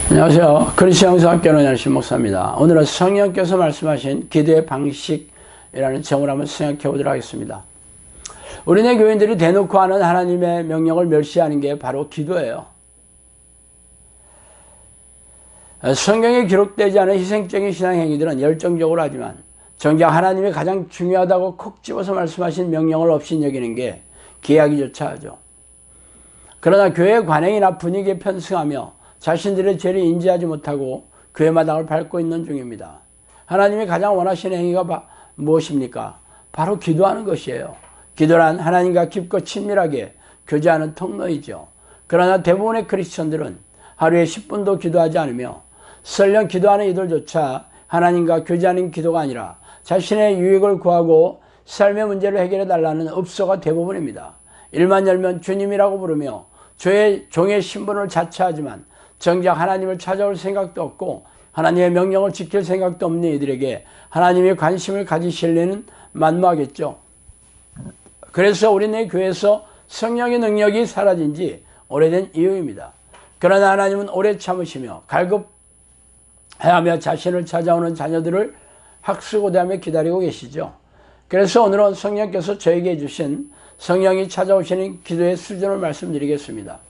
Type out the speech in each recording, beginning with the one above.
안녕하세요. 그리스도영상학교 연신 목사입니다. 오늘은 성령께서 말씀하신 기도의 방식이라는 제목을 한번 생각해 보도록 하겠습니다. 우리네 교인들이 대놓고 하는 하나님의 명령을 멸시하는 게 바로 기도예요. 성경에 기록되지 않은 희생적인 신앙행위들은 열정적으로 하지만 정작 하나님이 가장 중요하다고 콕 집어서 말씀하신 명령을 없이 여기는 게 기이하기조차 하죠. 그러나 교회 관행이나 분위기에 편승하며 자신들의 죄를 인지하지 못하고 교회 마당을 밟고 있는 중입니다. 하나님이 가장 원하시는 행위가 무엇입니까? 바로 기도하는 것이에요. 기도란 하나님과 깊고 친밀하게 교제하는 통로이죠. 그러나 대부분의 크리스천들은 하루에 10분도 기도하지 않으며 설령 기도하는 이들조차 하나님과 교제하는 기도가 아니라 자신의 유익을 구하고 삶의 문제를 해결해 달라는 읍소가 대부분입니다. 일만 열면 주님이라고 부르며 종의 신분을 자처하지만 정작 하나님을 찾아올 생각도 없고 하나님의 명령을 지킬 생각도 없는 이들에게 하나님의 관심을 가지실 리는 만무하겠죠. 그래서 우리네 교회에서 성령의 능력이 사라진 지 오래된 이유입니다. 그러나 하나님은 오래 참으시며 갈급해하며 자신을 찾아오는 자녀들을 학수고대하며 기다리고 계시죠. 그래서 오늘은 성령께서 저에게 주신 성령이 찾아오시는 기도의 수준을 말씀드리겠습니다.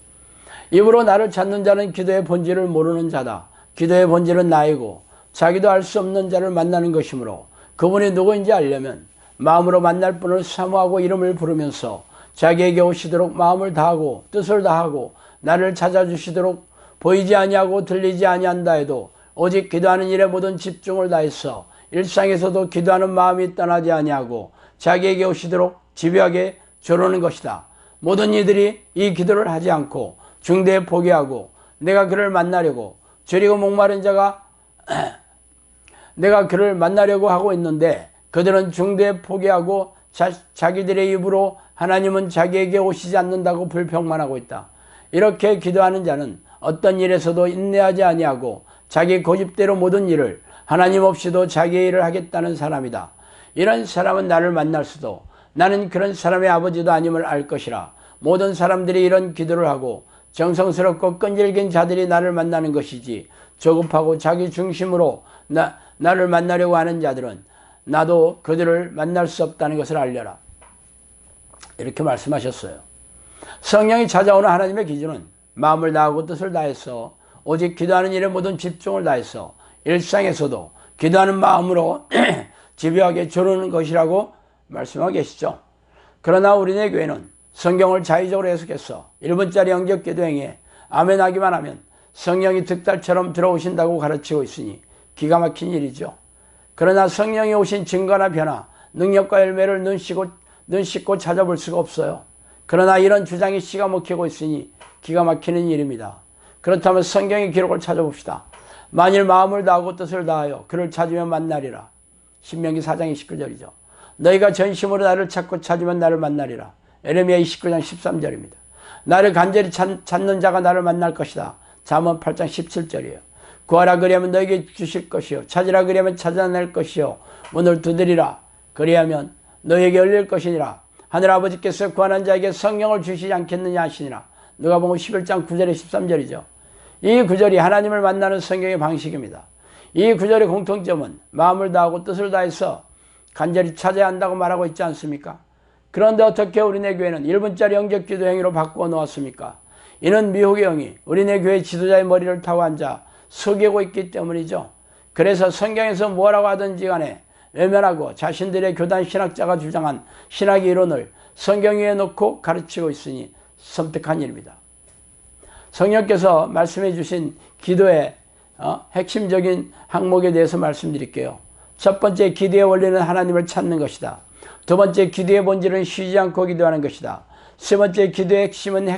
입으로 나를 찾는 자는 기도의 본질을 모르는 자다. 기도의 본질은 나이고 자기도 알 수 없는 자를 만나는 것이므로 그분이 누구인지 알려면 마음으로 만날 분을 사모하고 이름을 부르면서 자기에게 오시도록 마음을 다하고 뜻을 다하고 나를 찾아주시도록 보이지 아니하고 들리지 아니한다 해도 오직 기도하는 일에 모든 집중을 다해서 일상에서도 기도하는 마음이 떠나지 아니하고 자기에게 오시도록 집요하게 조르는 것이다. 모든 이들이 이 기도를 하지 않고 중대에 포기하고 내가 그를 만나려고 저리고 목마른 자가 내가 그를 만나려고 하고 있는데 그들은 중대에 포기하고 자기들의 입으로 하나님은 자기에게 오시지 않는다고 불평만 하고 있다. 이렇게 기도하는 자는 어떤 일에서도 인내하지 아니하고 자기 고집대로 모든 일을 하나님 없이도 자기의 일을 하겠다는 사람이다. 이런 사람은 나를 만날 수도 나는 그런 사람의 아버지도 아님을 알 것이라. 모든 사람들이 이런 기도를 하고 정성스럽고 끈질긴 자들이 나를 만나는 것이지 조급하고 자기 중심으로 나를 만나려고 하는 자들은 나도 그들을 만날 수 없다는 것을 알려라. 이렇게 말씀하셨어요. 성령이 찾아오는 하나님의 기준은 마음을 다하고 뜻을 다해서 오직 기도하는 일에 모든 집중을 다해서 일상에서도 기도하는 마음으로 집요하게 조르는 것이라고 말씀하고 계시죠. 그러나 우리네 교회는 성경을 자의적으로 해석해서 1분짜리 영적 기도 행위에 아멘하기만 하면 성령이 득달처럼 들어오신다고 가르치고 있으니 기가 막힌 일이죠. 그러나 성령이 오신 증거나 변화, 능력과 열매를 눈 씻고 찾아볼 수가 없어요. 그러나 이런 주장이 씨가 먹히고 있으니 기가 막히는 일입니다. 그렇다면 성경의 기록을 찾아봅시다. 만일 마음을 다하고 뜻을 다하여 그를 찾으면 만나리라. 신명기 4장 29절이죠. 너희가 전심으로 나를 찾으면 나를 만나리라. 에레미야 29장 13절입니다. 나를 간절히 찾는 자가 나를 만날 것이다. 잠언 8장 17절이에요. 구하라 그리하면 너에게 주실 것이요 찾으라 그리하면 찾아낼 것이요 문을 두드리라 그리하면 너에게 열릴 것이니라. 하늘아버지께서 구하는 자에게 성령을 주시지 않겠느냐 하시니라. 누가복음 11장 9절에 13절이죠. 이 구절이 하나님을 만나는 성경의 방식입니다. 이 구절의 공통점은 마음을 다하고 뜻을 다해서 간절히 찾아야 한다고 말하고 있지 않습니까? 그런데 어떻게 우리네 교회는 1분짜리 영적 기도 행위로 바꾸어 놓았습니까? 이는 미혹의 영이 우리네 교회 지도자의 머리를 타고 앉아 속이고 있기 때문이죠. 그래서 성경에서 뭐라고 하든지 간에 외면하고 자신들의 교단 신학자가 주장한 신학의 이론을 성경 위에 놓고 가르치고 있으니 섬뜩한 일입니다. 성령께서 말씀해 주신 기도의 핵심적인 항목에 대해서 말씀드릴게요. 첫 번째, 기도의 원리는 하나님을 찾는 것이다. 두 번째, 기도의 본질은 쉬지 않고 기도하는 것이다. 세 번째, 기도의 핵심은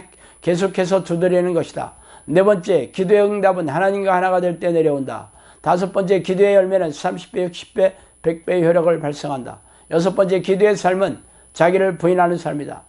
계속해서 두드리는 것이다. 네 번째, 기도의 응답은 하나님과 하나가 될 때 내려온다. 다섯 번째, 기도의 열매는 30배, 60배, 100배의 효력을 발생한다. 여섯 번째, 기도의 삶은 자기를 부인하는 삶이다.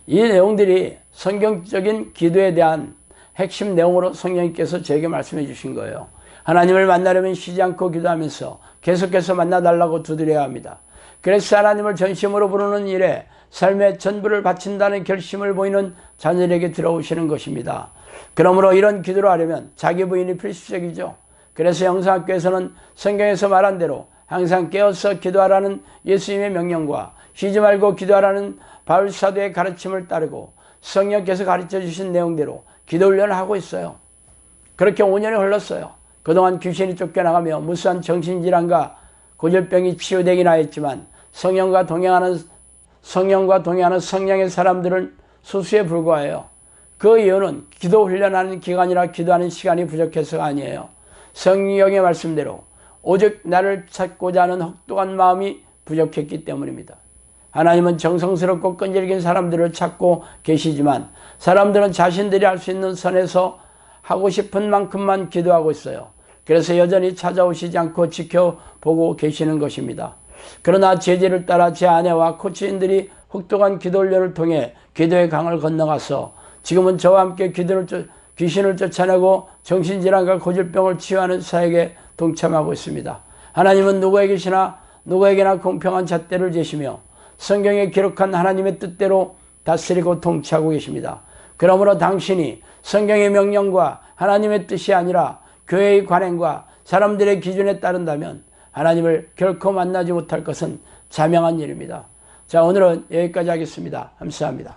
이 내용들이 성경적인 기도에 대한 핵심 내용으로 성령님께서 저에게 말씀해 주신 거예요. 하나님을 만나려면 쉬지 않고 기도하면서 계속해서 만나달라고 두드려야 합니다. 그래서 하나님을 전심으로 부르는 일에 삶의 전부를 바친다는 결심을 보이는 자녀에게 들어오시는 것입니다. 그러므로 이런 기도를 하려면 자기 부인이 필수적이죠. 그래서 영성학교에서는 성경에서 말한 대로 항상 깨어서 기도하라는 예수님의 명령과 쉬지 말고 기도하라는 바울 사도의 가르침을 따르고 성령께서 가르쳐 주신 내용대로 기도 훈련을 하고 있어요. 그렇게 5년이 흘렀어요. 그동안 귀신이 쫓겨나가며 무수한 정신질환과 고질병이 치유되긴 하였지만 성령과 동행하는 성령의 사람들은 소수에 불과해요. 그 이유는 기도 훈련하는 기간이라 기도하는 시간이 부족해서가 아니에요. 성경의 말씀대로 오직 나를 찾고자 하는 혹독한 마음이 부족했기 때문입니다. 하나님은 정성스럽고 끈질긴 사람들을 찾고 계시지만 사람들은 자신들이 할 수 있는 선에서 하고 싶은 만큼만 기도하고 있어요. 그래서 여전히 찾아오시지 않고 지켜보고 계시는 것입니다. 그러나 제지를 따라 제 아내와 코치인들이 혹독한 기도 훈련을 통해 기도의 강을 건너가서 지금은 저와 함께 귀신을 쫓아내고 정신질환과 고질병을 치유하는 사역에 동참하고 있습니다. 하나님은 누구에게나 공평한 잣대를 재시며 성경에 기록한 하나님의 뜻대로 다스리고 통치하고 계십니다. 그러므로 당신이 성경의 명령과 하나님의 뜻이 아니라 교회의 관행과 사람들의 기준에 따른다면 하나님을 결코 만나지 못할 것은 자명한 일입니다. 자, 오늘은 여기까지 하겠습니다. 감사합니다.